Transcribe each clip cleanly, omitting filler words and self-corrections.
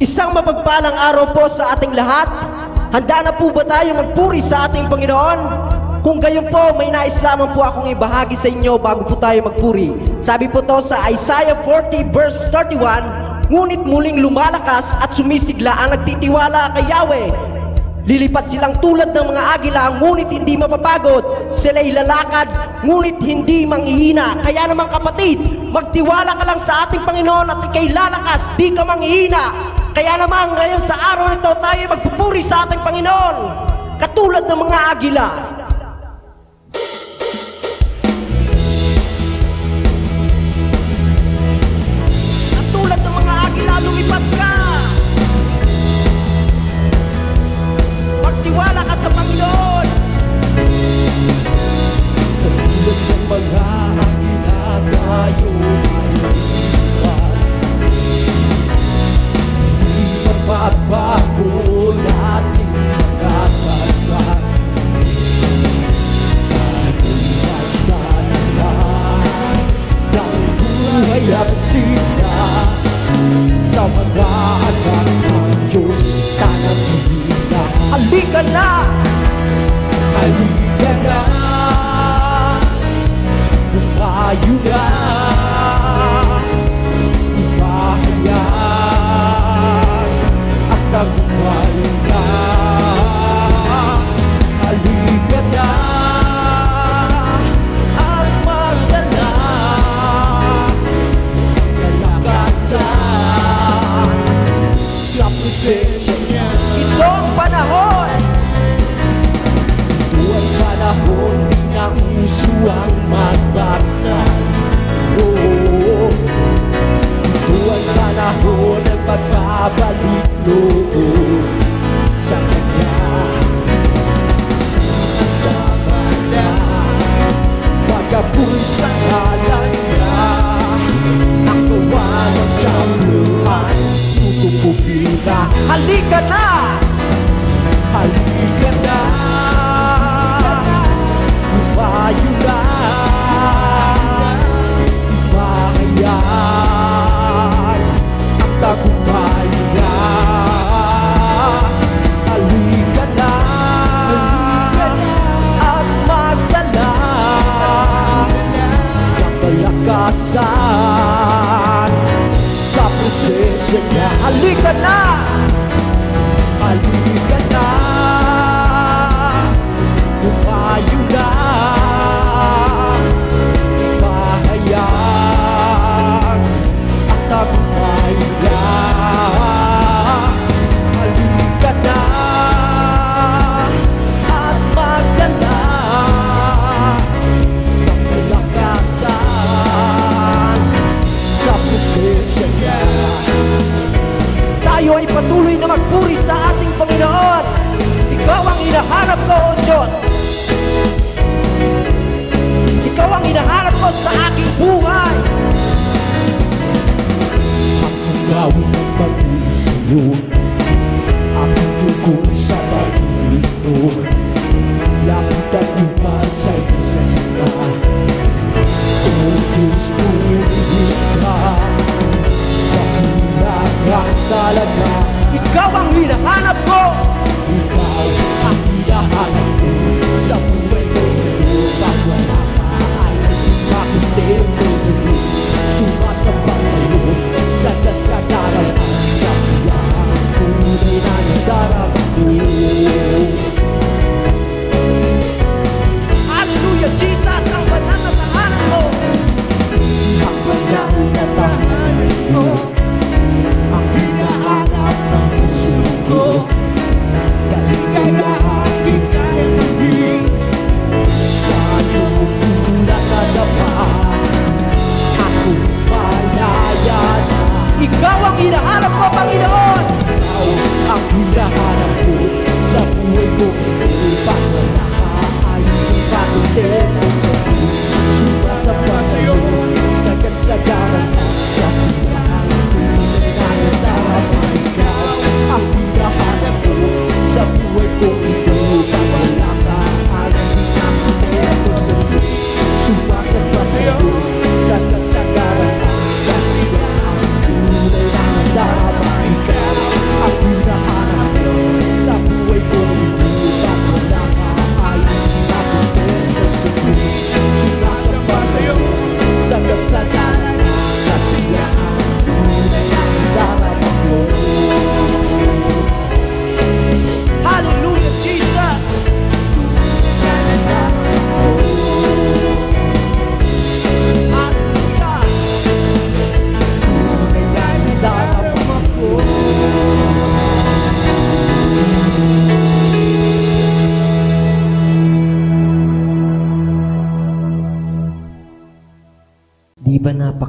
Isang mapagpalang araw po sa ating lahat. Handa na po ba tayo magpuri sa ating Panginoon? Kung gayon po, may nais lamang po akong ibahagi sa inyo bago po tayo magpuri. Sabi po to sa Isaiah 40 verse 31, ngunit muling lumalakas at sumisigla ang nagtitiwala kay Yahweh. Lilipat silang tulad ng mga agila, ngunit hindi mapapagod. Sila'y lalakad, ngunit hindi manghihina. Kaya naman kapatid, magtiwala ka lang sa ating Panginoon at ikay lalakas, di ka manghihina. Kaya naman ngayon sa araw nito tayo magpupuri sa ating Panginoon, katulad ng mga agila. Katulad ng mga agila, lumipad ka. Magtiwala ka sa Panginoon. Katulad ng mga agila tayo ay lumipad. Hindi mapapago natin magkakasal. Pagkakasal ng buhay at sila sa mga anak ng Diyos kanatila. Halika na! Halika na! Tayo na! Ipahayag ang tagumpay na. Halika na! At magdala kalakasan sa presensya niya. Ito ang panahon. Ito ang panahon, di na uso ang magbaksnan. Oh, ito ang panahon ng pagbabalik loob sa Kanya. Sama na, pagkapoy sa ngalan niya. Ang gawa ng Diyangluan, tutupugin na. Halika na! Halika na! Tayo na! Ipahayag ang tagumpay na. Halika na! At magdala ng kalakasan sa presensya niya. Halika na! Halika na! Tumayo na! Ipahayag ang tagumpay na. Halika na! At magdala ng kalakasan sa presensya niya. Tayo ay patuloy na magpuri sa ating Panginoon. Ikaw ang hinahanap ko, O Diyos. Ikaw ang hinahanap ko sa aking buhay. Ang gawin ng pag-ibig sa'yo, aking tugong sa pag-ibig. Langit at lupa sa'y nasasaka. O Diyos, pumibig ka. Kahilagang talaga. Ikaw ang hinahanap ko. Ikaw ang hinahanap ko sa buhay ko. Pag wala ka ay makitin ko sa'yo. Sumasamba sa'yo sagad sa darang ang kasiyahan. Tunay na nadarama ko. Hallelujah, Jesus, ang banal na tahanan mo. Ang banal na tahanan ko, ang hinahanap ng puso ko. Kaligayahan kaya maging sa iyong pinakalaman. Ako malaya na. Ikaw ang hinahanap ko, Panginoon. Ikaw ang hinahanap ko sa buhay ko. Pag wala ka ay patuntin ko sa'yo. Sumasamba sa'yo sagad-sagaran na. Kasi ang tunay na nadarama. Ikaw ang hinahanap ko sa buhay ko. Pag wala ka ay patuntin ko sa'yo. Sumasamba sa'yo sagad-sagaran na. Kasi ang tunay na nadarama. Ikaw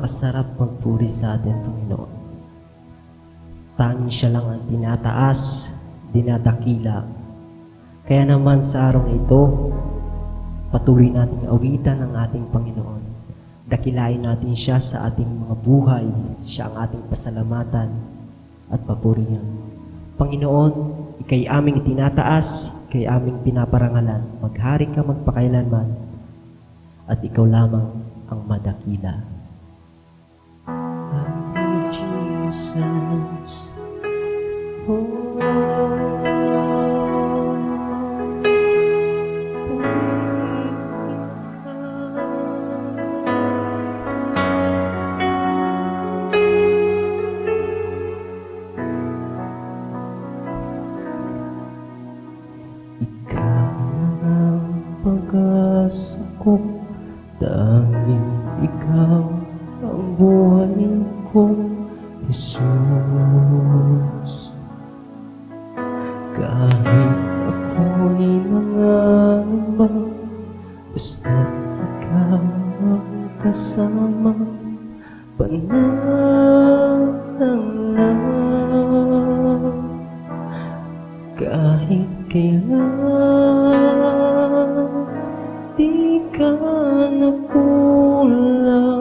napakasarap magpuri sa atin, Panginoon. Tanging siya lang ang tinataas, dinadakila. Kaya naman sa araw ito, patuloy nating awitan ang ating Panginoon. Dakilain natin siya sa ating mga buhay, siya ang ating pasalamatan at papurihan. Panginoon, ikay aming itinataas, ikay aming pinaparangalan, maghari ka magpakailanman, at ikaw lamang ang madakila. Happy Jesus, pag-asa ko, tanging ikaw ang buhay ko, Jesus. Kahit ako'y nangamba, basta't ikaw ang kasama, panalangin. Kahit kailan di ka nakulang,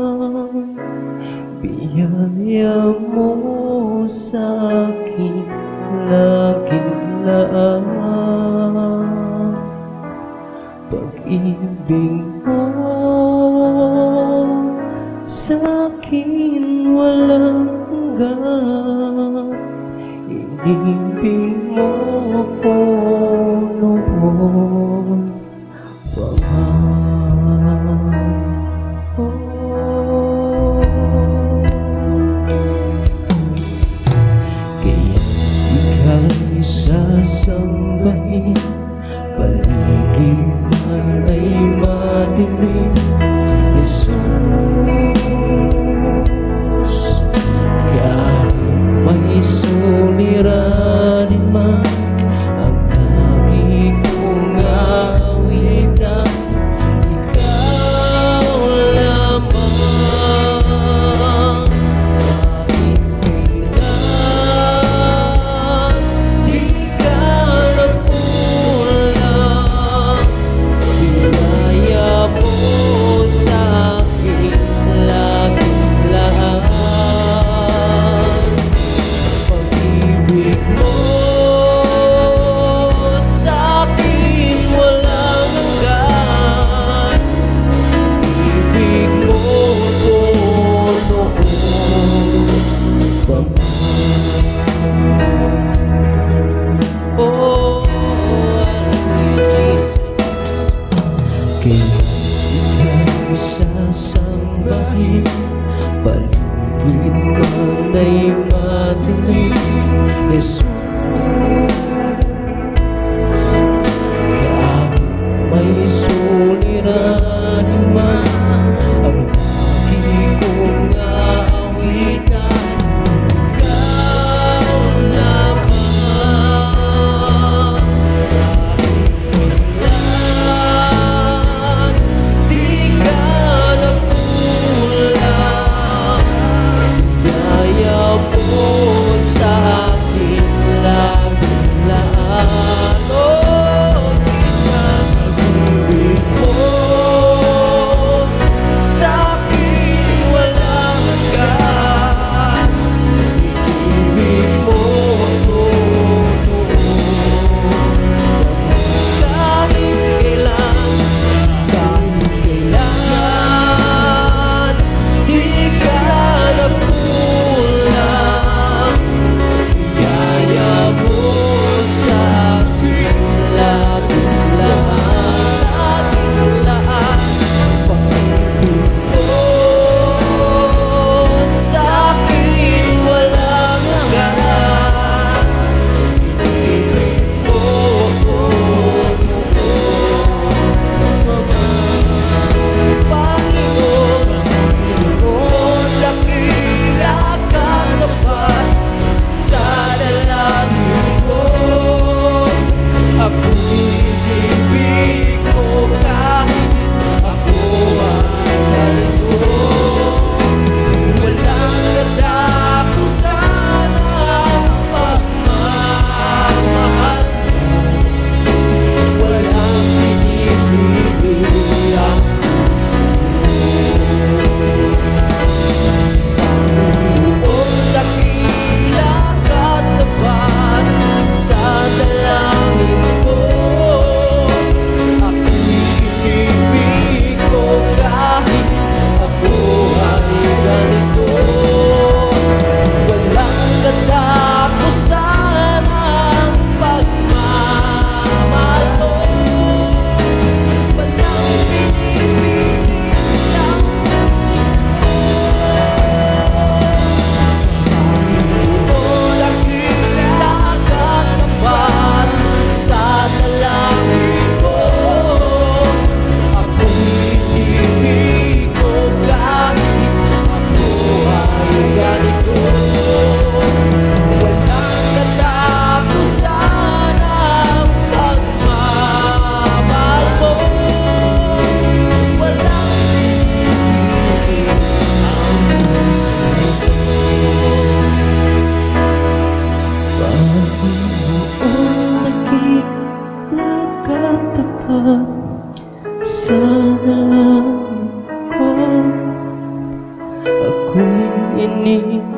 biyaya mo sa'kin laging laan. Pag-ibig mo sa'kin walang hanggan, inibig mo ko noon pa man. Kaya ika'y sasambahin, paligid man ay madilim, Jesus. Kahit may suliranin man, ang lagi kong awitan, ikaw lamang. Kahit kailan di ka nakulang, biyaya mo sa'kin laging lahat. Pag-ibig mo sa'kin walang hanggan, ibig mo ko noon pa man. Oh, Jesus. Kaya ika'y sasambahin, paligid man ay madilim, Jesus. Kahit may suliranin man, ang lagi kong aawitan, ikaw lamang. Kailan di ka nakulang, biyaya mo sa'kin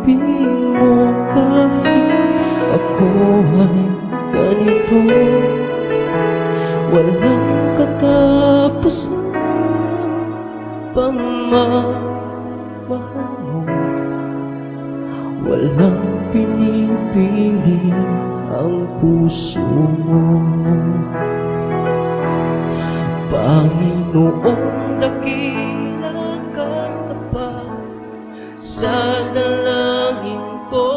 pag-ibig mo kahit ako ay ganito. Walang katapusan pagmamahal mo. Walang pinipili ang puso mo. Panginoong dakila ka na pa sa dalangin ko.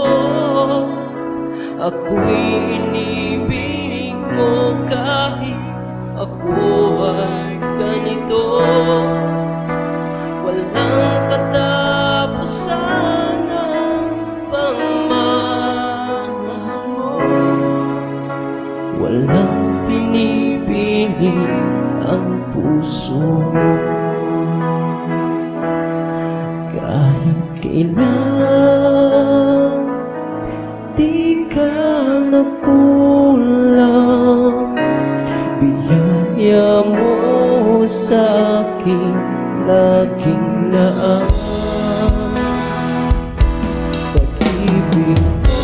Ako'y inibig mo kahit ako ay ganito. Walang katapusan ang pagmamahal mo. Walang pinipili ang puso mo. Kahit kailan di ka nagkulang, biyaya mo sa'kin laging laan. Pag-ibig mo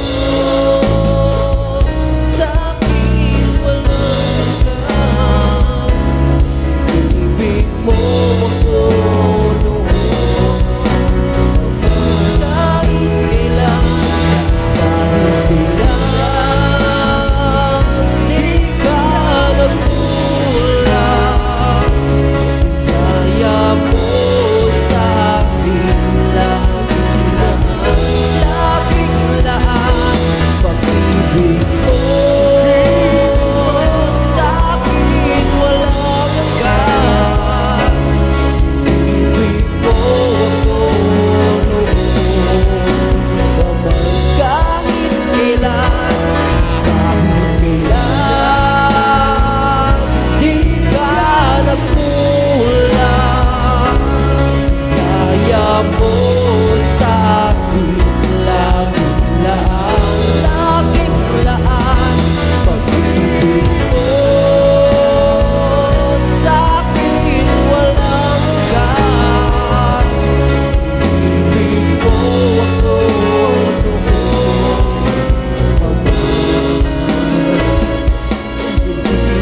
sa'kin walang hanggan. Ibig mo ako noon, kahit kailan, di ka nagkulang. Kaya mo sa'kin laging laan. Pag-ibig mo sa'kin walang hanggan. Ibig mo ako noon, kahit kailan, di ka nagkulang. Kaya mo sa'kin laging laan. Pag-ibig mo sa'kin walang hanggan. Ibig mo ako noon,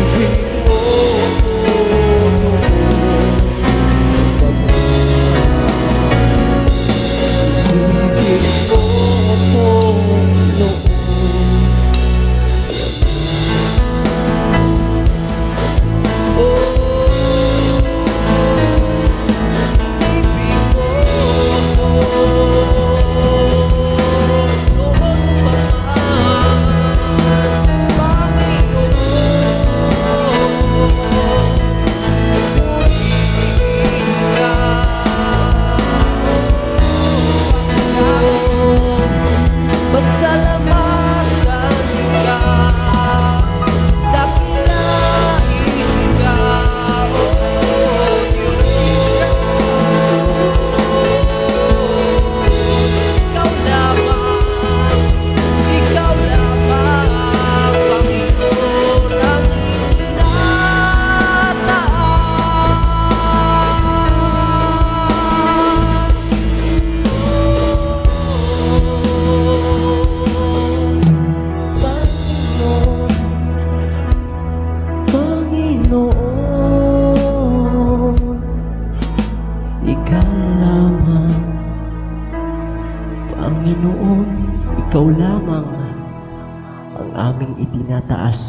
ibig mo pasalamatan ka, dakilain ka, o Diyos. Ikaw lamang, Panginoon, ang Panginoon, ikaw lamang. Panginoon, ikaw lamang ang aming itinataas.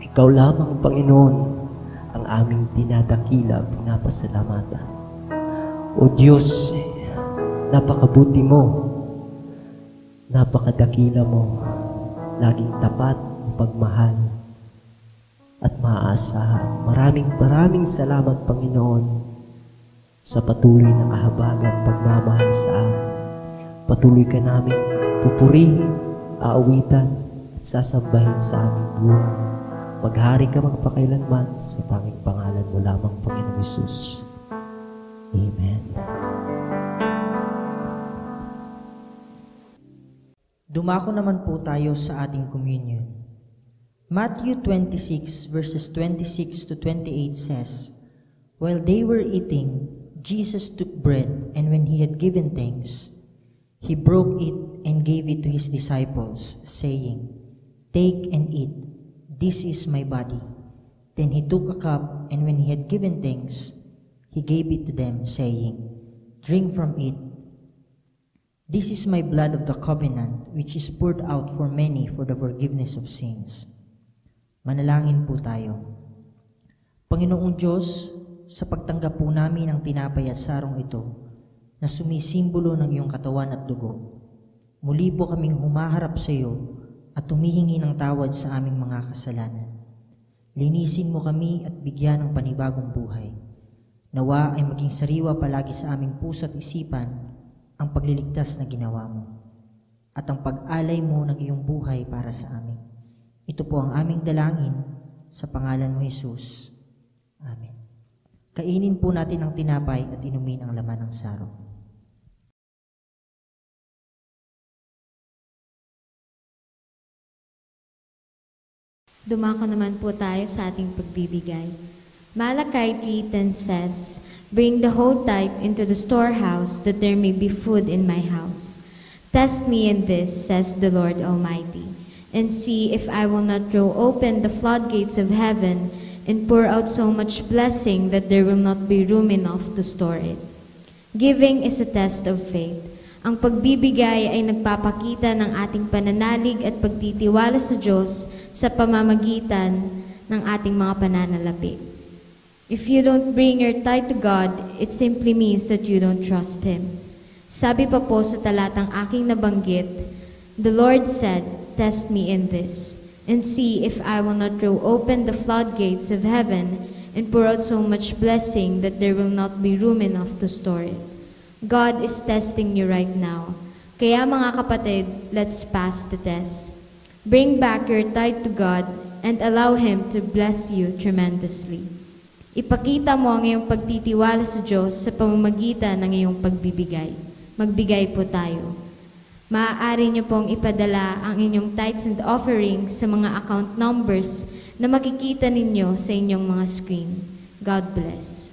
Ikaw lamang, Panginoon, ang aming dinadakila, pinapasalamatan. O Diyos, napakabuti mo, napakadakila mo, laging tapat, pagmahal at maaasahan. Maraming salamat, Panginoon, sa patuloy na kahabagang pagmamahal sa amin. Patuloy ka namin pupurihin, aawitan at sasambahin sa aming buhay. Maghari ka magpakailanman sa tanging pangalan mo lamang, Panginoon Hesus. Amen. Dumako naman po tayo sa ating communion. Matthew 26 verses 26 to 28 says, While they were eating, Jesus took bread, and when he had given thanks, He broke it and gave it to his disciples, saying, "Take and eat, this is my body." Then he took a cup, and when he had given thanks, he gave it to them, saying, "Drink from it. This is my blood of the covenant, which is poured out for many for the forgiveness of sins." Manalangin po tayo. Panginoong Diyos, sa pagtanggap po namin ng tinapay at sarong ito, na sumisimbolo ng iyong katawan at dugo, muli po kaming humaharap sa iyo at humihingi ng tawad sa aming mga kasalanan. Linisin mo kami at bigyan ng panibagong buhay. Nawa ay maging sariwa palagi sa aming puso at isipan ang pagliligtas na ginawa mo at ang pag-alay mo ng iyong buhay para sa amin. Ito po ang aming dalangin sa pangalan mo, Jesus. Amen. Kainin po natin ang tinapay at inumin ang laman ng sarong. Dumako naman po tayo sa ating pagbibigay. Malachi 3:10 says, "Bring the whole tithe into the storehouse, that there may be food in my house. Test me in this, says the Lord Almighty, and see if I will not throw open the floodgates of heaven and pour out so much blessing that there will not be room enough to store it." Giving is a test of faith. Ang pagbibigay ay nagpapakita ng ating pananalig at pagtitiwala sa Diyos sa pamamagitan ng ating mga pananalapi. If you don't bring your tithe to God, it simply means that you don't trust Him. Sabi pa po sa talatang aking nabanggit, the Lord said, "Test me in this, and see if I will not throw open the floodgates of heaven and pour out so much blessing that there will not be room enough to store it." God is testing you right now. Kaya mga kapatid, let's pass the test. Bring back your tithe to God and allow Him to bless you tremendously. Ipakita mo ang iyong pagtitiwala sa Diyos sa pamamagitan ng iyong pagbibigay. Magbigay po tayo. Maaari niyo pong ipadala ang inyong tithes and offerings sa mga account numbers na makikita ninyo sa inyong mga screen. God bless.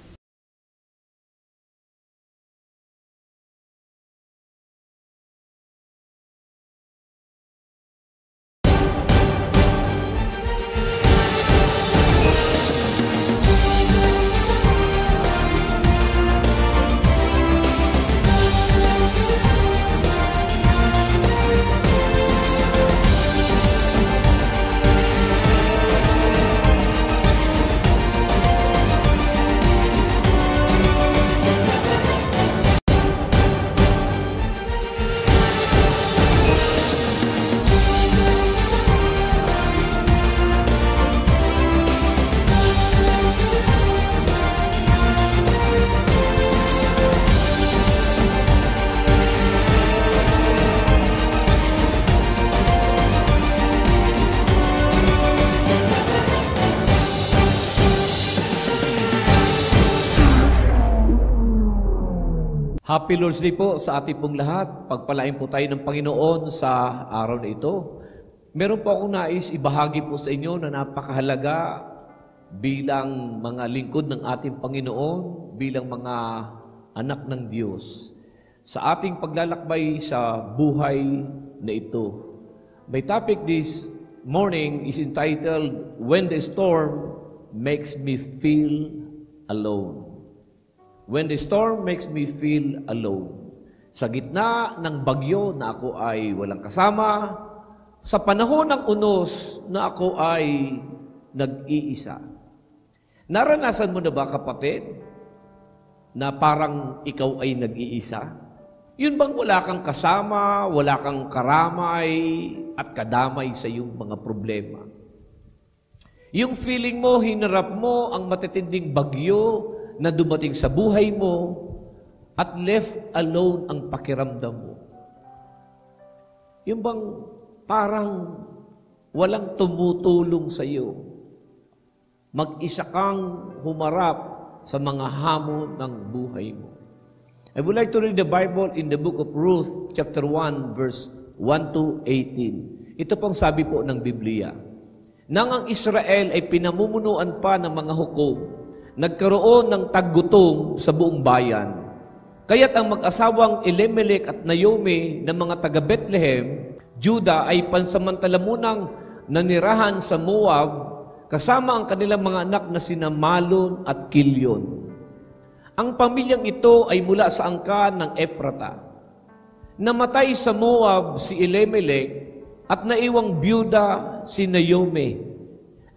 Happy Lord's Day po sa ating pong lahat. Pagpalain po tayo ng Panginoon sa araw na ito. Meron po akong nais ibahagi po sa inyo na napakahalaga bilang mga lingkod ng ating Panginoon, bilang mga anak ng Diyos. Sa ating paglalakbay sa buhay na ito. My topic this morning is entitled, "When the Storm Makes Me Feel Alone." When the storm makes me feel alone. Sa gitna ng bagyo na ako ay walang kasama, sa panahon ng unos na ako ay nag-iisa. Naranasan mo na ba, kapatid, na parang ikaw ay nag-iisa? Yun bang wala kang kasama, wala kang karamay at kadamay sa iyong mga problema? Yung feeling mo, hinarap mo ang matitinding bagyo na dumating sa buhay mo at left alone ang pakiramdam mo. Yung bang parang walang tumutulong sa iyo. Mag-isa kang humarap sa mga hamon ng buhay mo. I would like to read the Bible in the book of Ruth, chapter 1, verse 1 to 18. Ito pong sabi po ng Biblia. Nang ang Israel ay pinamumunuan pa ng mga hukom, nagkaroon ng taggutom sa buong bayan. Kaya't ang mag-asawang Elimelech at Naomi ng mga taga Bethlehem, Juda ay pansamantala munang nanirahan sa Moab kasama ang kanilang mga anak na sina Malon at Kilyon. Ang pamilyang ito ay mula sa angkan ng Ephrata. Namatay sa Moab si Elimelech at naiwang byuda si Naomi.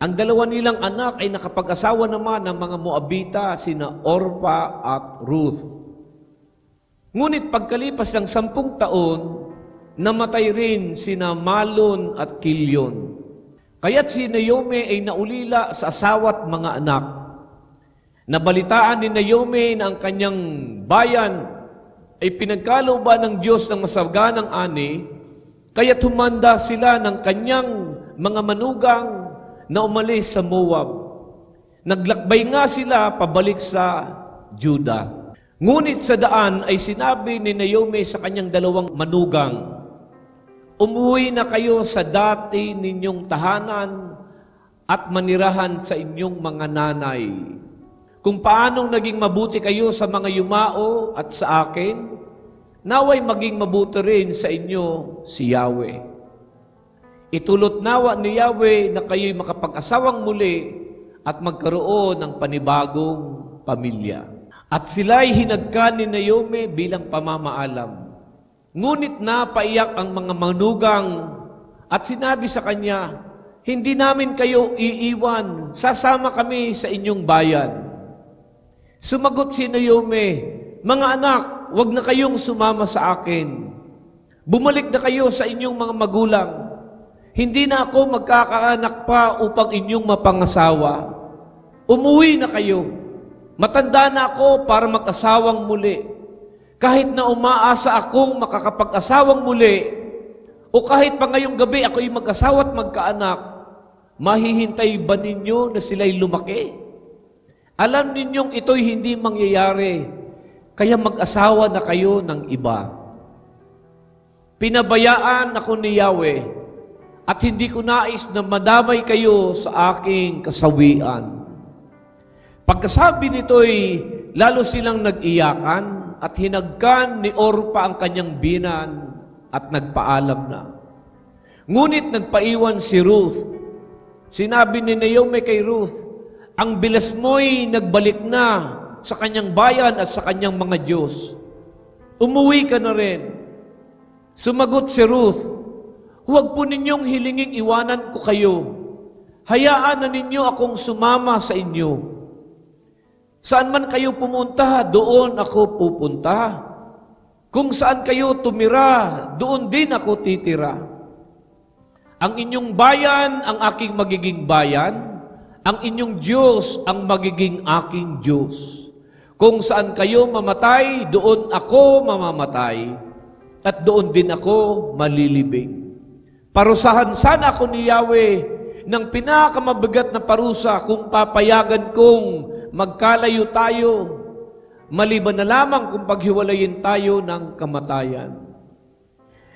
Ang dalawa nilang anak ay nakapag-asawa naman ng mga Moabita, sina Orpa at Ruth. Ngunit pagkalipas ng 10 taon, namatay rin sina Malon at Kilyon. Kaya't si Naomi ay naulila sa asawa't mga anak. Nabalitaan ni Naomi na ang kanyang bayan ay pinagkalooban ng Diyos ng masaganang ani, kaya't humanda sila ng kanyang mga manugang na umalis sa Moab. Naglakbay nga sila pabalik sa Juda. Ngunit sa daan ay sinabi ni Naomi sa kanyang dalawang manugang, "Umuwi na kayo sa dati ninyong tahanan at manirahan sa inyong mga nanay. Kung paanong naging mabuti kayo sa mga yumao at sa akin, naway maging mabuti rin sa inyo si Yahweh. Itulot nawa ni Yahweh na kayo'y makapag-asawang muli at magkaroon ng panibagong pamilya." At sila'y hinagkan ni Naomi bilang pamamaalam. Ngunit napaiyak ang mga manugang at sinabi sa kanya, "Hindi namin kayo iiwan, sasama kami sa inyong bayan." Sumagot si Naomi, "Mga anak, huwag na kayong sumama sa akin. Bumalik na kayo sa inyong mga magulang. Hindi na ako magkakaanak pa upang inyong mapangasawa. Umuwi na kayo. Matanda na ako para mag-asawang muli. Kahit na umaasa akong makakapag-asawang muli, o kahit pa ngayong gabi ako'y mag-asawa at magkaanak, mahihintay ba ninyo na sila'y lumaki? Alam ninyong ito'y hindi mangyayari, kaya mag-asawa na kayo ng iba." Pinabayaan ako ni Yahweh, at hindi ko nais na madamay kayo sa aking kasawian. Pagkasabi nito'y lalo silang nag-iyakan at hinagkan ni Orpa ang kanyang binan at nagpaalam na. Ngunit nagpaiwan si Ruth. Sinabi ni Naomi kay Ruth, "Ang bilas mo'y nagbalik na sa kanyang bayan at sa kanyang mga Diyos. Umuwi ka na rin." Sumagot si Ruth, "Huwag po ninyong hilinging iwanan ko kayo. Hayaan na ninyo akong sumama sa inyo. Saan man kayo pumunta, doon ako pupunta. Kung saan kayo tumira, doon din ako titira. Ang inyong bayan ang aking magiging bayan, ang inyong Diyos ang magiging aking Diyos. Kung saan kayo mamatay, doon ako mamamatay, at doon din ako malilibing. Parusahan sana ako ni Yahweh ng pinakamabigat na parusa kung papayagan kong magkalayo tayo, maliban na lamang kung paghiwalayin tayo ng kamatayan."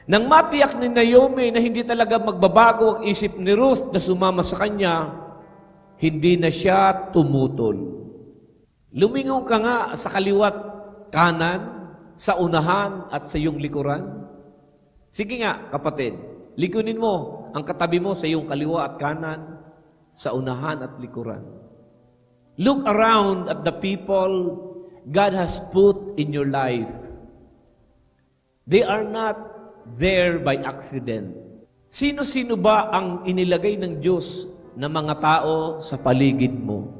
Nang matiyak ni Naomi na hindi talaga magbabago ang isip ni Ruth na sumama sa kanya, hindi na siya tumutol. Lumingon ka nga sa kaliwat kanan, sa unahan at sa iyong likuran. Sige nga, kapatid, likunin mo ang katabi mo sa iyong kaliwa at kanan, sa unahan at likuran. Look around at the people God has put in your life. They are not there by accident. Sino-sino ba ang inilagay ng Diyos na mga tao sa paligid mo?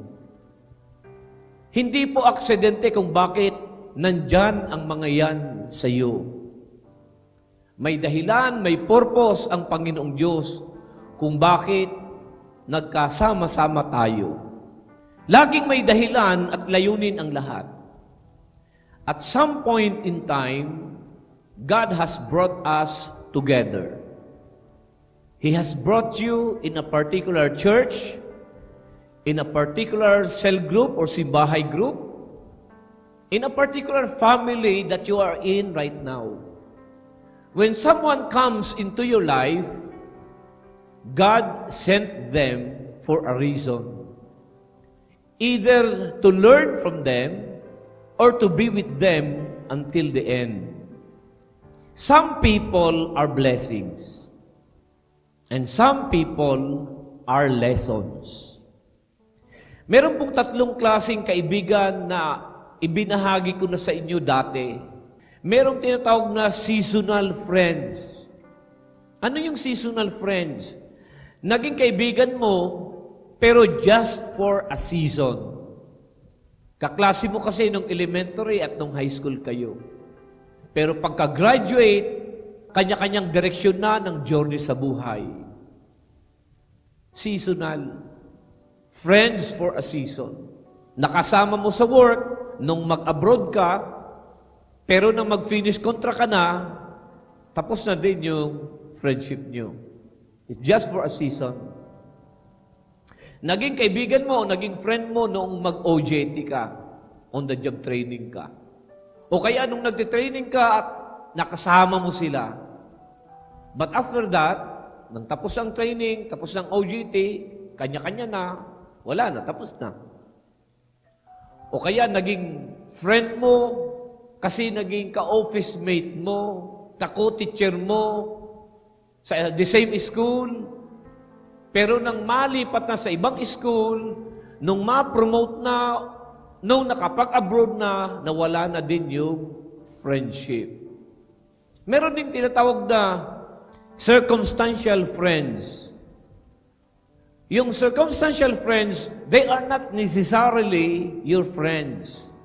Hindi po aksidente kung bakit nandyan ang mga yan sa iyo. May dahilan, may purpose ang Panginoong Diyos kung bakit nagkasama-sama tayo. Laging may dahilan at layunin ang lahat. At some point in time, God has brought us together. He has brought you in a particular church, in a particular cell group or simbahay group, in a particular family that you are in right now. When someone comes into your life, God sent them for a reason. Either to learn from them or to be with them until the end. Some people are blessings, and some people are lessons. Meron pong tatlong klaseng kaibigan na ibinahagi ko na sa inyo dati. Merong tinatawag na seasonal friends. Ano yung seasonal friends? Naging kaibigan mo, pero just for a season. Kaklase mo kasi nung elementary at nung high school kayo. Pero pagka-graduate, kanya-kanyang direksyon na ng journey sa buhay. Seasonal. Friends for a season. Nakasama mo sa work, nung mag-abroad ka, pero nang mag-finish contract ka na, tapos na din yung friendship nyo. It's just for a season. Naging kaibigan mo o naging friend mo noong mag-OJT ka, on the job training ka. O kaya nung nagtitraining ka at nakasama mo sila. But after that, nang tapos ang training, tapos ang OJT, kanya-kanya na, wala na, tapos na. O kaya naging friend mo, kasi naging ka-office mate mo, ka-co-teacher mo, sa the same school, pero nang malipat na sa ibang school, nung ma-promote na, nung nakapag-abroad na, nawala na din yung friendship. Meron ding tinatawag na circumstantial friends. Yung circumstantial friends, they are not necessarily your friends.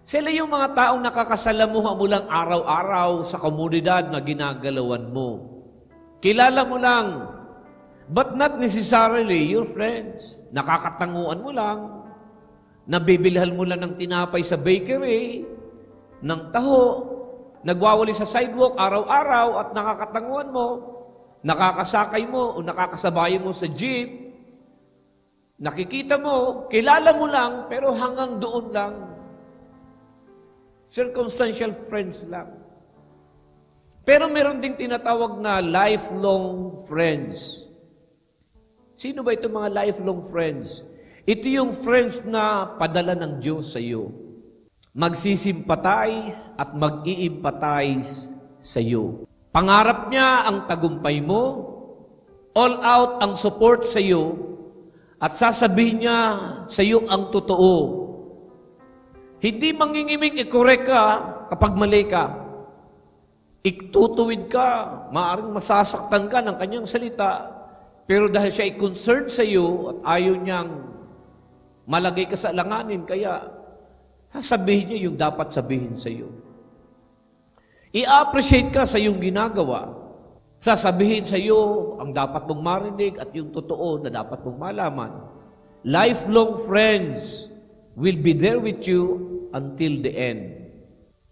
Sila yung mga taong nakakasalamuha mo lang araw-araw sa komunidad na ginagalawan mo. Kilala mo lang, but not necessarily your friends. Nakakatanguan mo lang, nabibilhan mo lang ng tinapay sa bakery, ng taho, nagwawali sa sidewalk araw-araw at nakakatanguan mo, nakakasakay mo o nakakasabay mo sa jeep, nakikita mo, kilala mo lang, pero hanggang doon lang. Circumstantial friends lang. Pero meron ding tinatawag na lifelong friends. Sino ba ito mga lifelong friends? Ito yung friends na padala ng Diyos sa iyo. Magsisimpatize at mag-i-empathize sa iyo. Pangarap niya ang tagumpay mo, all out ang support sa iyo, at sasabihin niya sa iyo ang totoo. Hindi mangingiming i-correct ka kapag mali ka. Itutuwid ka, maaaring masasaktan ka ng kanyang salita, pero dahil siya ay concerned sa iyo at ayaw niyang malagay ka sa alanganin, kaya sasabihin niya yung dapat sabihin sa iyo. I-appreciate ka sa iyong ginagawa. Sasabihin sa iyo ang dapat mong marinig at yung totoo na dapat mong malaman. Lifelong friends will be there with you until the end.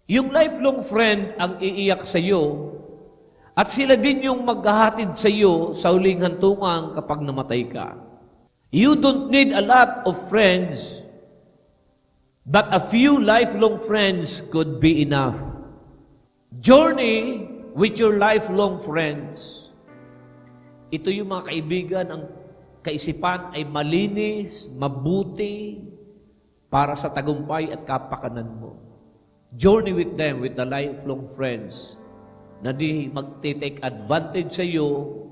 Yung lifelong friend ang iiyak sa iyo at sila din yung maghahatid sa iyo sa huling hantungan kapag namatay ka. You don't need a lot of friends, but a few lifelong friends could be enough. Journey with your lifelong friends. Ito yung mga kaibigan, ang kaisipan ay malinis, mabuti, para sa tagumpay at kapakanan mo. Journey with them, with the lifelong friends, na di magte-take advantage sa iyo,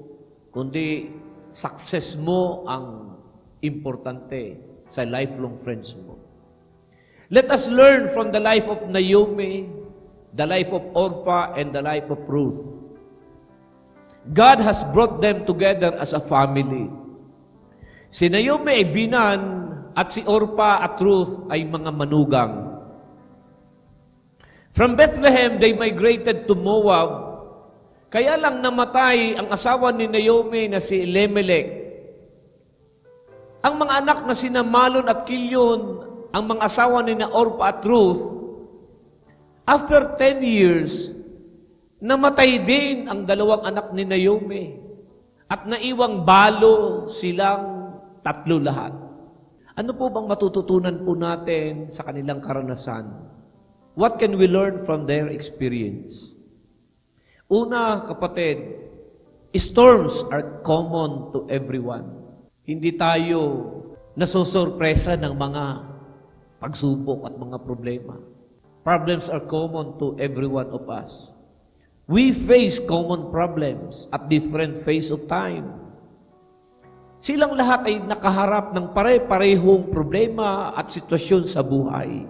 kundi success mo ang importante sa lifelong friends mo. Let us learn from the life of Naomi, the life of Orpha, and the life of Ruth. God has brought them together as a family. Si Naomi ay binan at si Orpha at Ruth ay mga manugang. From Bethlehem, they migrated to Moab. Kaya lang namatay ang asawa ni Naomi na si Elimelech. Ang mga anak na sina Malon at Kilyon, ang mga asawa ni Orpha at Ruth, after 10 years, namatay din ang dalawang anak ni Naomi. At naiwang balo silang tatlo lahat. Ano po bang matututunan po natin sa kanilang karanasan? What can we learn from their experience? Una, kapatid, storms are common to everyone. Hindi tayo nasusurpresa ng mga pagsubok at mga problema. Problems are common to every one of us. We face common problems at different phase of time. Silang lahat ay nakaharap ng pare-parehong problema at sitwasyon sa buhay.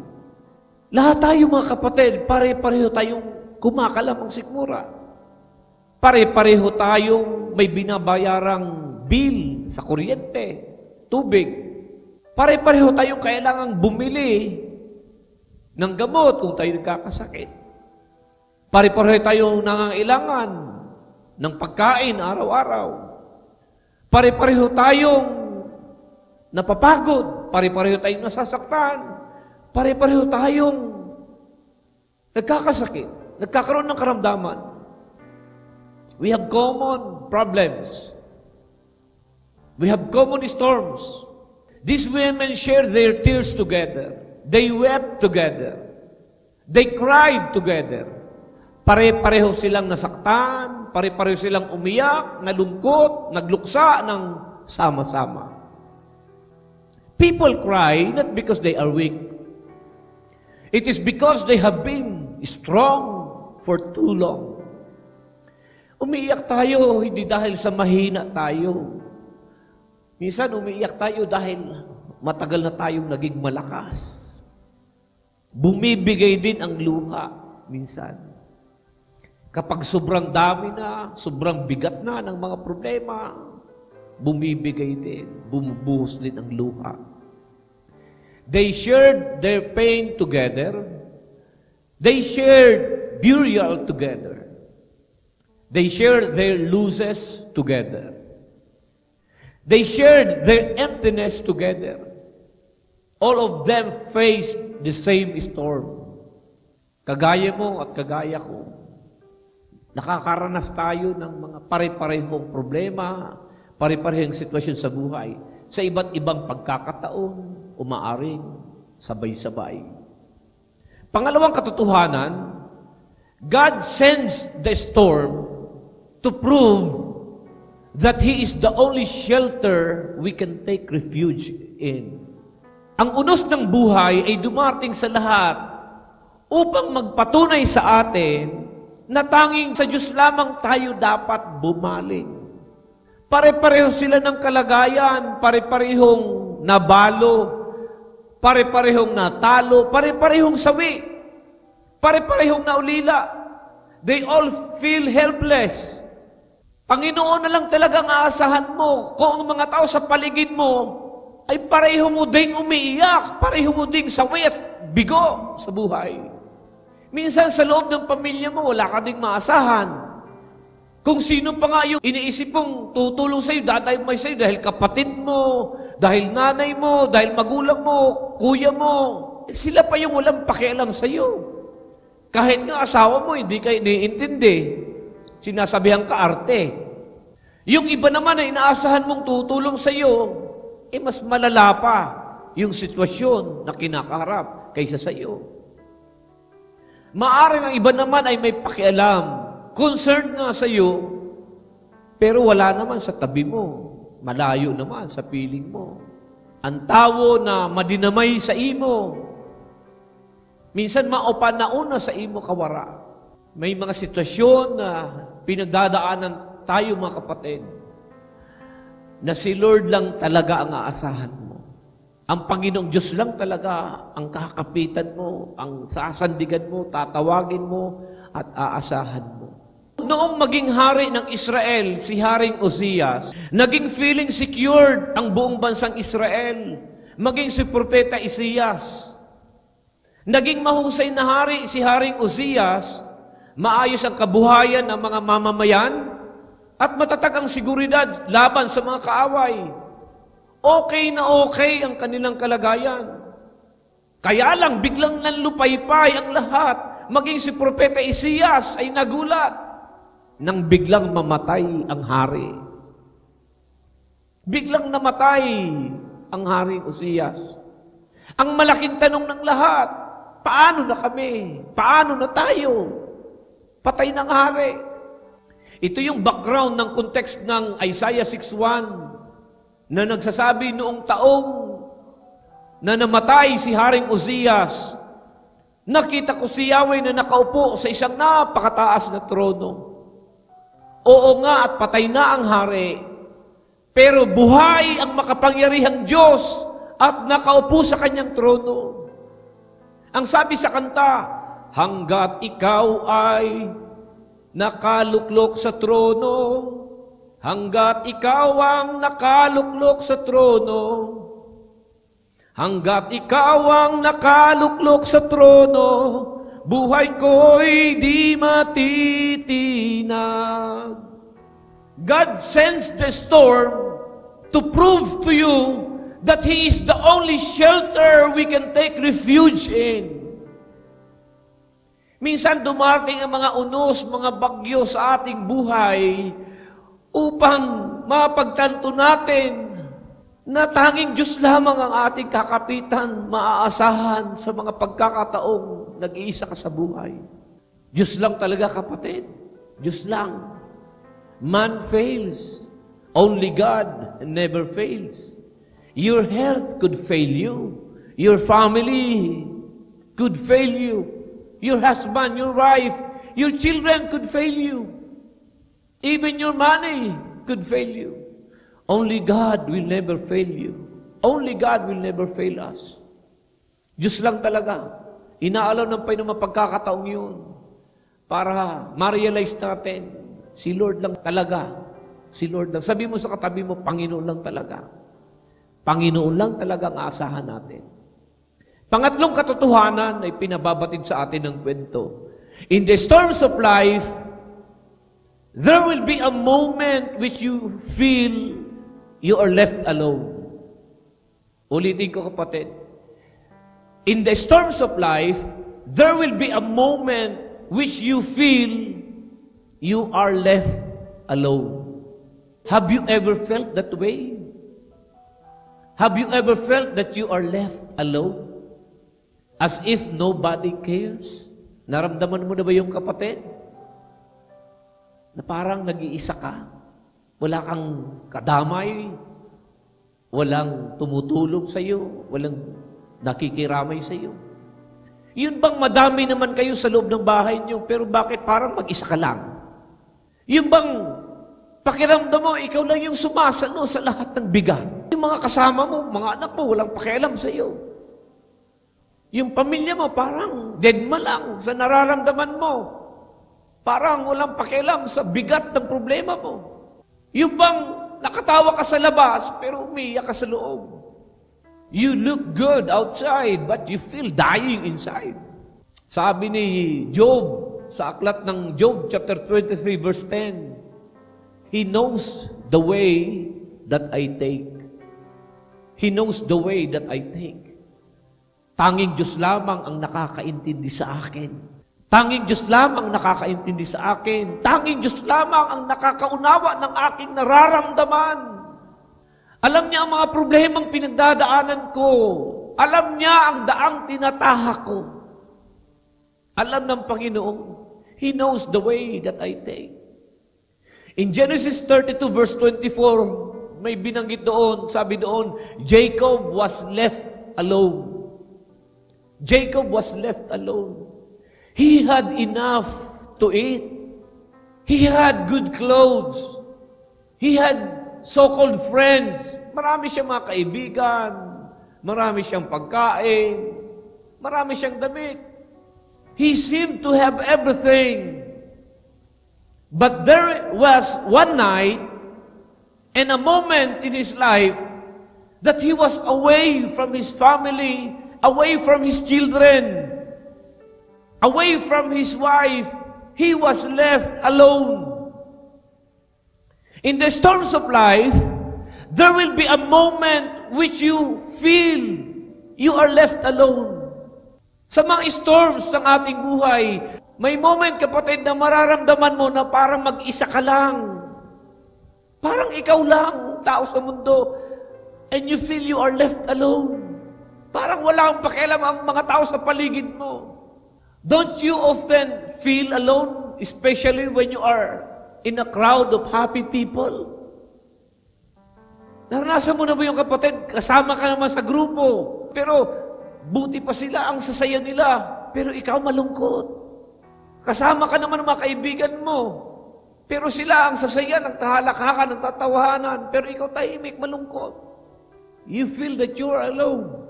Lahat tayo mga kapatid, pare-pareho tayong kumakalamang sikmura. Pare-pareho tayong may binabayarang bill sa kuryente, tubig. Pare-pareho tayong kailangang bumili ng gamot kung tayo nagkakasakit. Pare-pareho tayong nangangailangan ng pagkain araw-araw. Pare-pareho tayong napapagod. Pare-pareho tayong nasasaktan. Pare-pareho tayong nagkakasakit, nagkakaroon ng karamdaman. We have common problems. We have common storms. These women shared their tears together. They wept together. They cried together. Pare-pareho silang nasaktan, pare-pareho silang umiyak, nalungkot, nagluksa ng sama-sama. People cry not because they are weak. It is because they have been strong for too long. Umiiyak tayo hindi dahil sa mahina tayo. Minsan umiiyak tayo dahil matagal na tayong naging malakas. Bumibigay din ang luha minsan. Kapag sobrang dami na, sobrang bigat na ng mga problema, bumibigay din, bumubuhos din ang luha. They shared their pain together. They shared burial together. They shared their losses together. They shared their emptiness together. All of them faced the same storm. Kagaya mo at kagaya ko, nakakaranas tayo ng mga pare-parehong problema, pare-parehong sitwasyon sa buhay, sa iba't ibang pagkakataon, umaaring sabay-sabay. Pangalawang katotohanan, God sends the storm to prove that He is the only shelter we can take refuge in. Ang unos ng buhay ay dumating sa lahat upang magpatunay sa atin na tanging sa Diyos lamang tayo dapat bumaling. Pare-pareho sila ng kalagayan, pare-parehong nabalo, pare-parehong natalo, pare-parehong sawi, pare-parehong naulila. They all feel helpless. Panginoon na lang talagang aasahan mo. Kung ang mga tao sa paligid mo ay pareho mo ding umiiyak, pareho mo ding sawit, bigo sa buhay. Minsan sa loob ng pamilya mo, wala ka ding maasahan. Kung sino pa nga yung iniisip mong tutulong sa'yo, dadaymay sa'yo dahil kapatid mo, dahil nanay mo, dahil magulang mo, kuya mo, sila pa yung walang pakialam sa'yo. Kahit nga asawa mo, hindi ka iniintindi. Sinasabihan ka arte. Yung iba naman na inaasahan mong tutulong sa'yo, mas malala pa yung sitwasyon na kinakaharap kaysa sa'yo. Maaring ang iba naman ay may pakialam, concerned nga sa iyo, pero wala naman sa tabi mo. Malayo naman sa piling mo. Ang tawo na madinamay sa imo, minsan maopa na una sa imo kawara. May mga sitwasyon na pinagdadaanan tayo mga kapatid, na si Lord lang talaga ang aasahan mo. Ang Panginoong Diyos lang talaga ang kakapitan mo, ang sasandigan mo, tatawagin mo, at aasahan mo. Noong maging hari ng Israel, si Haring Uzzias, naging feeling secured ang buong bansang Israel. Maging si Propeta Isaias. Naging mahusay na hari si Haring Uzzias, maayos ang kabuhayan ng mga mamamayan, at matatag ang seguridad laban sa mga kaaway. Okay na okay ang kanilang kalagayan. Kaya lang, biglang nanlupaypay ang lahat. Maging si Propeta Isaias ay nagulat nang biglang mamatay ang hari. Biglang namatay ang Haring Uzzias. Ang malaking tanong ng lahat, paano na kami? Paano na tayo? Patay ng hari. Ito yung background ng context ng Isaiah 6:1 na nagsasabi noong taong na namatay si Haring Uzzias, Nakita ko si Yahweh na nakaupo sa isang napakataas na trono. Oo nga at patay na ang hari, pero buhay ang makapangyarihang Diyos at nakaupo sa kanyang trono. Ang sabi sa kanta, hanggat ikaw ay nakaluklok sa trono, hanggat ikaw ang nakaluklok sa trono, hanggat ikaw ang nakaluklok sa trono, buhay ko'y di matitinag. God sends the storm to prove to you that He is the only shelter we can take refuge in. Minsan dumarating ang mga unos, mga bagyo sa ating buhay upang mapagtanto natin na tanging Diyos lamang ang ating kakapitan, maaasahan sa mga pagkakataong nag-iisa ka sa buhay. Diyos lang talaga, kapatid. Diyos lang. Man fails. Only God never fails. Your health could fail you. Your family could fail you. Your husband, your wife, your children could fail you. Even your money could fail you. Only God will never fail you. Only God will never fail us. Diyos lang talaga. Inaalaw ng Panginoon mapagkakataong yun para ma-realize natin, si Lord lang talaga. Si Lord lang. Sabi mo sa katabi mo, Panginoon lang talaga. Panginoon lang talaga ang aasahan natin. Pangatlong katotohanan ay pinababatid sa atin ng kwento. In the storms of life, there will be a moment which you feel you are left alone. Ulitin ko, kapatid. In the storms of life, there will be a moment which you feel you are left alone. Have you ever felt that way? Have you ever felt that you are left alone? As if nobody cares? Naramdaman mo na ba yung kapatid? Na parang nag-iisa ka. Wala kang kadamay. Walang tumutulong sa iyo. Walang nakikiramay sa iyo. Yun bang madami naman kayo sa loob ng bahay niyo, pero bakit parang mag-isa ka lang? Yun bang pakiramdam mo, ikaw lang yung sumasalo sa lahat ng bigat? Yung mga kasama mo, mga anak mo, walang pakialam sa iyo. Yung pamilya mo, parang deadma lang sa nararamdaman mo. Parang walang pakialam sa bigat ng problema mo. Yung bang nakatawa ka sa labas, pero umiiyak ka sa loob. You look good outside, but you feel dying inside. Sabi ni Job, sa aklat ng Job, chapter 23, verse 10, He knows the way that I take. He knows the way that I take. Tanging Diyos lamang ang nakakaintindi sa akin. Tanging Diyos lamang ang nakakaintindi sa akin. Tanging Diyos lamang ang nakakaunawa ng aking nararamdaman. Alam niya ang mga problemang pinagdadaanan ko. Alam niya ang daang tinatahak ko. Alam ng Panginoon. He knows the way that I take. In Genesis 32 verse 24, may binanggit doon, sabi doon, Jacob was left alone. Jacob was left alone. He had enough to eat. He had good clothes. He had so-called friends. Marami siyang mga kaibigan. Marami siyang pagkain. Marami siyang damit. He seemed to have everything. But there was one night and a moment in his life that he was away from his family, away from his children, away from his wife. He was left alone. In the storms of life, there will be a moment which you feel you are left alone. Sa mga storms ng ating buhay, may moment, kapatid, na mararamdaman mo na parang mag-isa ka lang. Parang ikaw lang, tao sa mundo, and you feel you are left alone. Parang wala kang pakialam ang mga tao sa paligid mo. Don't you often feel alone, especially when you are in a crowd of happy people? Naranasan mo na ba yung kapatid, kasama ka naman sa grupo, pero buti pa sila ang sasaya nila. pero ikaw malungkot. Kasama ka naman ng mga kaibigan mo, pero sila ang sasaya ng tahalakakan, ng tatawanan, pero ikaw tahimik, malungkot. You feel that you are alone.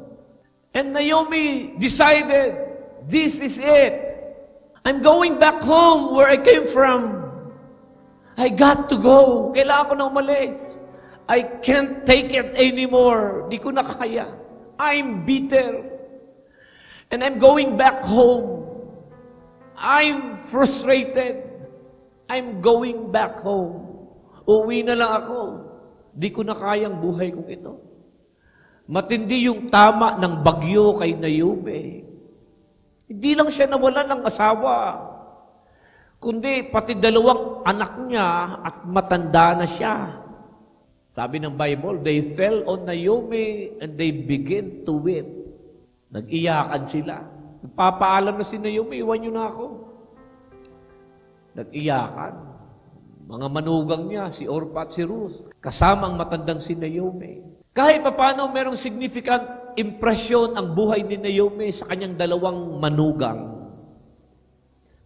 And Naomi decided, this is it. I'm going back home where I came from. I got to go. Kailangan ko na umalis. I can't take it anymore. Di ko na kaya. I'm bitter. And I'm going back home. I'm frustrated. I'm going back home. Uwi na lang ako. Di ko na kayang buhay kong ito. Matindi yung tama ng bagyo kay Naomi. Hindi lang siya nawala ng asawa, kundi pati dalawang anak niya at matanda na siya. Sabi ng Bible, they fell on Naomi and they began to weep. Nag-iyakan sila. Nagpapaalam na si Naomi, iwan niyo na ako. Nag-iyakan. Mga manugang niya, si Orpah at si Ruth, kasama ang matandang si Naomi. Kahit paano merong significant impresyon ang buhay ni Naomi sa kanyang dalawang manugang.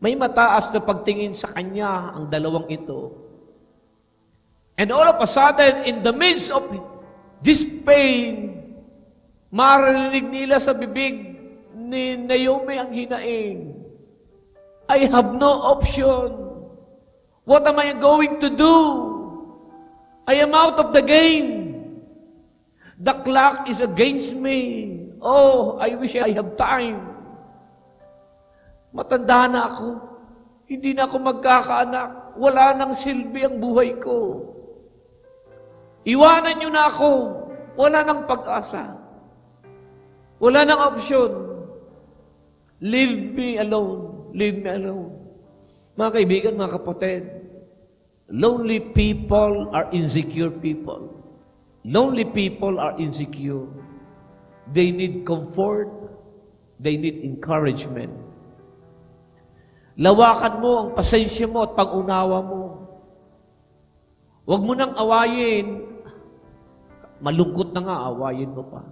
May mataas na pagtingin sa kanya ang dalawang ito. And all of a sudden, in the midst of this pain, maririnig nila sa bibig ni Naomi ang hinaing. I have no option. What am I going to do? I am out of the game. The clock is against me. Oh, I wish I have time. Matanda na ako. Hindi na ako magkakaanak. Wala nang silbi ang buhay ko. Iwanan niyo na ako. Wala nang pag-asa. Wala nang option. Leave me alone. Leave me alone. Mga kaibigan, mga kapatid, lonely people are insecure people. Lonely people are insecure. They need comfort. They need encouragement. Lawakan mo ang pasensya mo at pag-unawa mo. Huwag mo nang awayin. Malungkot na nga, awayin mo pa.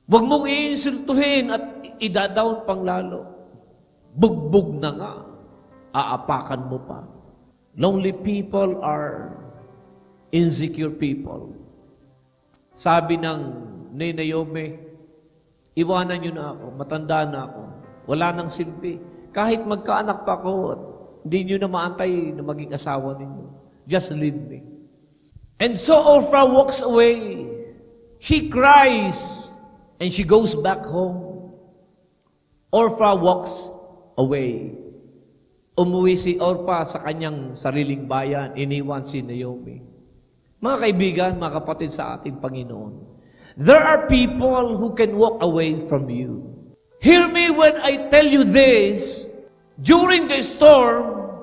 Huwag mong iinsultuhin at idadown pang lalo. Bugbog na nga, aapakan mo pa. Lonely people are insecure people. Sabi ng ni Naomi, iwanan niyo na ako, matanda na ako, wala nang silbi. Kahit magkaanak pa ako, hindi niyo na maantay na maging asawa ninyo. Just leave me. And so Orpah walks away. She cries and she goes back home. Orpah walks away. Umuwi si Orpah sa kanyang sariling bayan, iniwan si Naomi. Mga kaibigan, mga kapatid sa ating Panginoon, there are people who can walk away from you. Hear me when I tell you this. During the storm,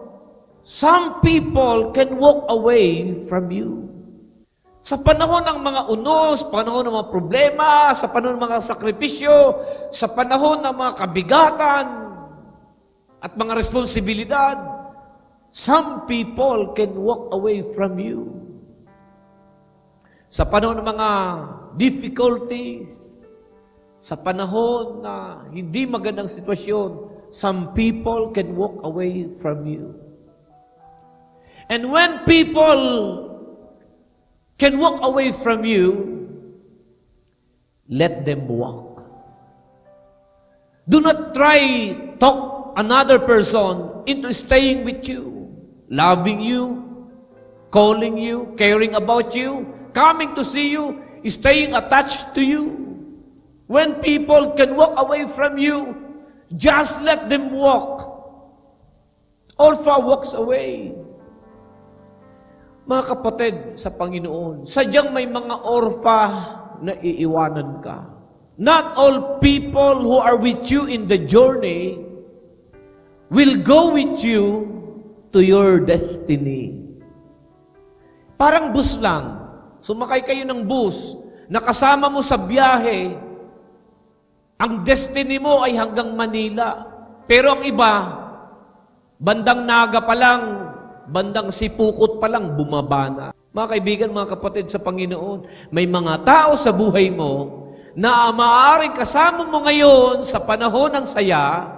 some people can walk away from you. Sa panahon ng mga unos, panahon ng mga problema, sa panahon ng mga sakripisyo, sa panahon ng mga kabigatan at mga responsibilidad, some people can walk away from you. Sa panahon ng mga difficulties, sa panahon na hindi magandang sitwasyon, some people can walk away from you. And when people can walk away from you, let them walk. Do not try talk another person into staying with you, loving you, calling you, caring about you, coming to see you, staying attached to you. When people can walk away from you, just let them walk. Orpah walks away. Mga kapatid sa Panginoon, sadyang may mga Orpah na iiwanan ka. Not all people who are with you in the journey will go with you to your destiny. Parang bus lang. Sumakay kayo ng bus, nakasama mo sa biyahe, ang destiny mo ay hanggang Manila. Pero ang iba, bandang Naga pa lang, bandang Sipukot pa lang, bumaba na. Mga kaibigan, mga kapatid sa Panginoon, may mga tao sa buhay mo na maaaring kasama mo ngayon sa panahon ng saya,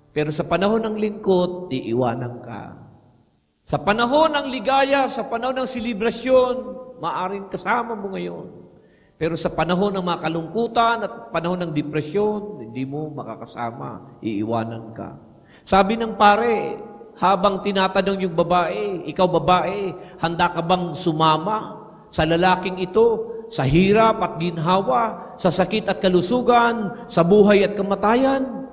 Pero sa panahon ng lingkod, iiwanan ka. Sa panahon ng ligaya, sa panahon ng selebrasyon, maaring kasama mo ngayon. Pero sa panahon ng mga kalungkutan at panahon ng depresyon, hindi mo makakasama, iiwanan ka. Sabi ng pare, habang tinatanong yung babae, ikaw babae, handa ka bang sumama sa lalaking ito, sa hirap at ginhawa, sa sakit at kalusugan, sa buhay at kamatayan?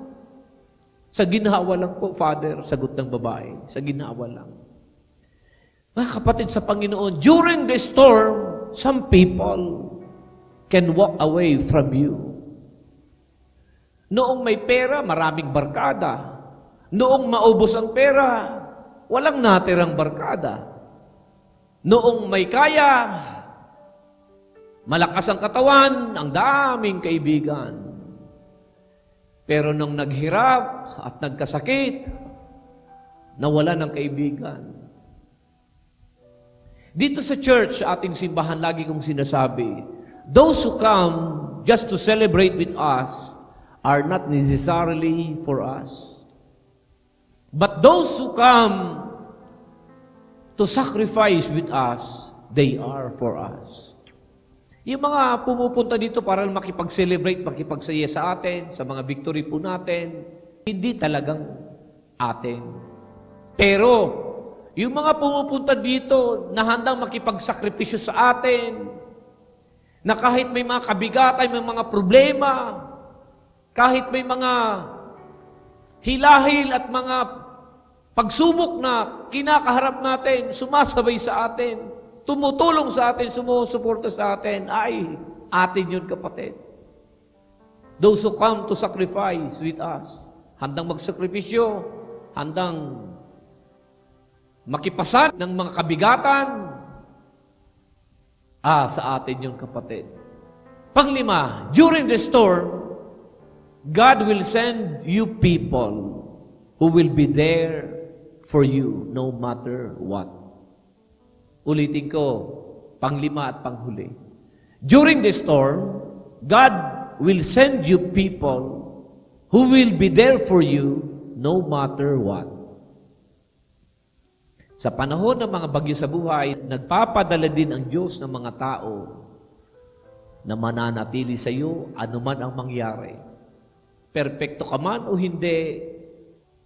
Sa ginhawa lang po, Father, sagot ng babae. Sa ginhawa lang. Mga kapatid sa Panginoon, during the storm, some people can walk away from you. Noong may pera, maraming barkada. Noong maubos ang pera, walang natirang barkada. Noong may kaya, malakas ang katawan, ang daming kaibigan. Pero nung naghirap at nagkasakit, nawala ng kaibigan. Dito sa church, sa ating simbahan, lagi kong sinasabi, those who come just to celebrate with us are not necessarily for us. But those who come to sacrifice with us, they are for us. Yung mga pumupunta dito para makipag-celebrate, makipagsaya sa atin, sa mga victory po natin, hindi talagang atin. Pero, yung mga pumupunta dito na handang makipagsakripisyo sa atin, na kahit may mga kabigatan, may mga problema, kahit may mga hilahil at mga pagsubok na kinakaharap natin, sumasabay sa atin, tumutulong sa atin, sumusuporta sa atin, ay atin yun, kapatid. Those who come to sacrifice with us, handang magsakripisyo, handang makipasan ng mga kabigatan, sa atin yun, kapatid. Panglima, during the storm, God will send you people who will be there for you no matter what. Ulitin ko, panglima at panghuli. During the storm, God will send you people who will be there for you no matter what. Sa panahon ng mga bagyo sa buhay, nagpapadala din ang Diyos ng mga tao na mananatili sa iyo anuman ang mangyari. Perpekto ka man o hindi,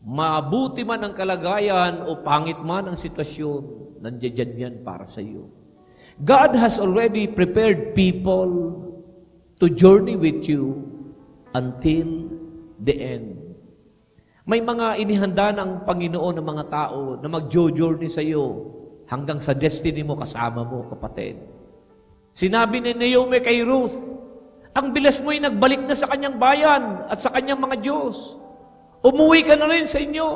mabuti man ang kalagayan o pangit man ang sitwasyon, nandiyan yan para sa iyo. God has already prepared people to journey with you until the end. May mga inihanda ng Panginoon ng mga tao na mag-journey sa iyo hanggang sa destiny mo, kasama mo, kapatid. Sinabi ni Naomi kay Ruth, ang bilas mo'y nagbalik na sa kanyang bayan at sa kanyang mga Diyos. Umuwi ka na rin sa inyo.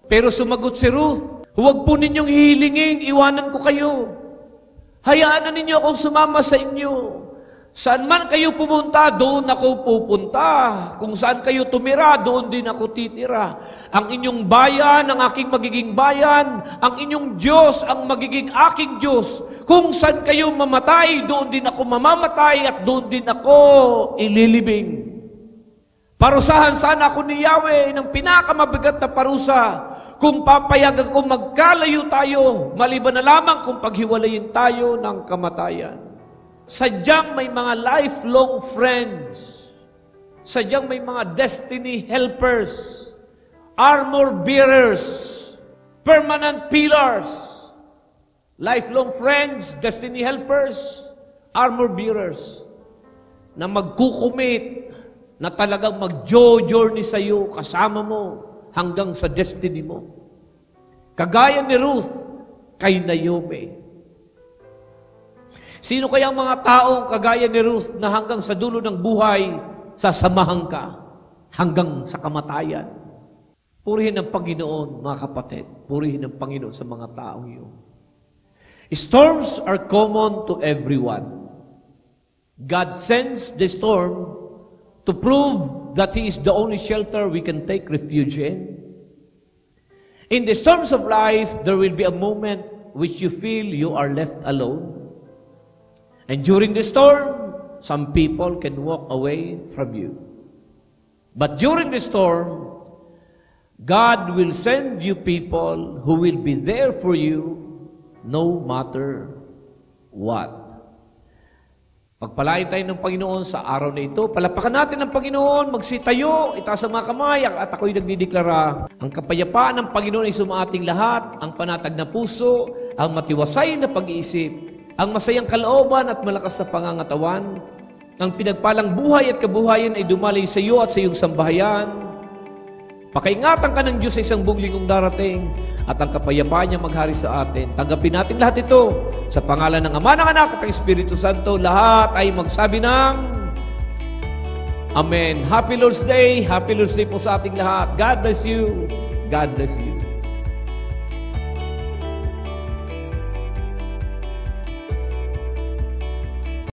Pero sumagot si Ruth, huwag po ninyong hihilingin, iwanan ko kayo. Hayaan na ninyo akong sumama sa inyo. Saan man kayo pumunta, doon ako pupunta. Kung saan kayo tumira, doon din ako titira. Ang inyong bayan, ang aking magiging bayan. Ang inyong Diyos, ang magiging aking Diyos. Kung saan kayo mamatay, doon din ako mamamatay at doon din ako ililibing. Parusahan sana ako ni Yahweh ng pinakamabigat na parusa. Kung papayagan ko magkalayo tayo, maliban na lamang kung paghiwalayin tayo ng kamatayan. Sadyang may mga lifelong friends. Sadyang may mga destiny helpers, armor bearers, permanent pillars. Lifelong friends, destiny helpers, armor bearers na magkukumit, na talagang mag-journey sa iyo, kasama mo hanggang sa destiny mo. Kagaya ni Ruth kay Naomi. Sino kaya ang mga taong kagaya ni Ruth na hanggang sa dulo ng buhay, sasamahan ka hanggang sa kamatayan? Purihin ang Panginoon, mga kapatid. Purihin ang Panginoon sa mga taong iyon. Storms are common to everyone. God sends the storm to prove that He is the only shelter we can take refuge in. In the storms of life, there will be a moment which you feel you are left alone. And during the storm, some people can walk away from you. But during the storm, God will send you people who will be there for you no matter what. Pagpalain tayo ng Panginoon sa araw na ito. Palapakan natin ang Panginoon, magsitayo, itaas ang mga kamay, at ako'y nagdideklara. Ang kapayapaan ng Panginoon ay sumaating lahat, ang panatag na puso, ang matiwasay na pag-iisip, ang masayang kalooban at malakas na pangangatawan, ang pinagpalang buhay at kabuhayan ay dumalay sa iyo at sa iyong sambahayan. Pakaingatan ka ng Diyos sa isang buong linggong darating at ang kapayapaan niya maghari sa atin. Tanggapin natin lahat ito sa pangalan ng Ama, ng Anak at ng Espiritu Santo. Lahat ay magsabi ng Amen. Happy Lord's Day. Happy Lord's Day po sa ating lahat. God bless you. God bless you.